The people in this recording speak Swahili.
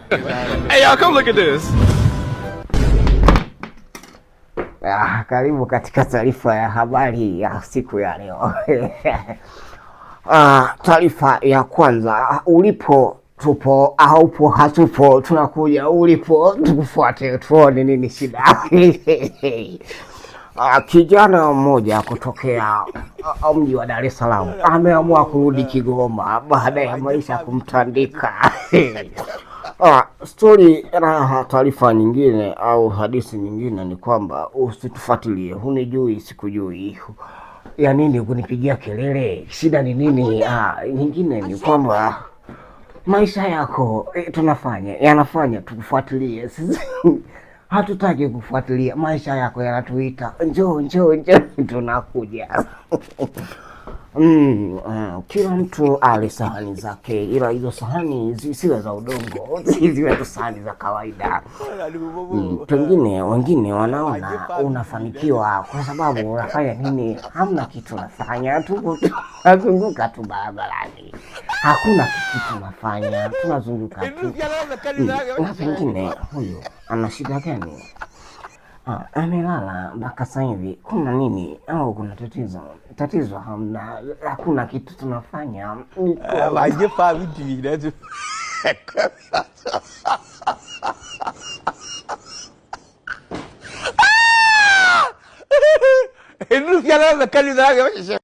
Hey, y'all, come look at this. Karibu katika taarifa ya habari ya siku ya leo. Taarifa ya kwanza, ulipo tupo, haupo hatupo, tunakuja ulipo, tukufuate tuone nini shida. Kijana mmoja kutokea mji wa Dar es Salaam ameamua kurudi Kigoma baada ya maisha kumtandika. Story na taarifa nyingine au hadithi nyingine ni kwamba usitufuatilie, hunijui sikujui, ya nini kunipigia kelele, shida ni nini? Nyingine ni kwamba maisha yako yanafanya tukufuatilie. Sisi hatutaki kufuatilia maisha yako, yanatuita njoo tunakuja. Kila mtu ale sahani zake, ila hizo sahani zisiwe za udongo, ziwe tu sahani za kawaida. Pengine wengine wanaona unafanikiwa kwa sababu unafanya nini? Hamna kitu unafanya, tunazunguka tu barabarani, hakuna kitu tunafanya, tunazunguka tu. Na pengine huyu ana shida gani? Amelala mpaka sasa hivi, kuna nini au kuna tatizo? Tatizo hamna, hakuna kitu tunafanya. Wajefa vitu vile. Ndio kana kali zake.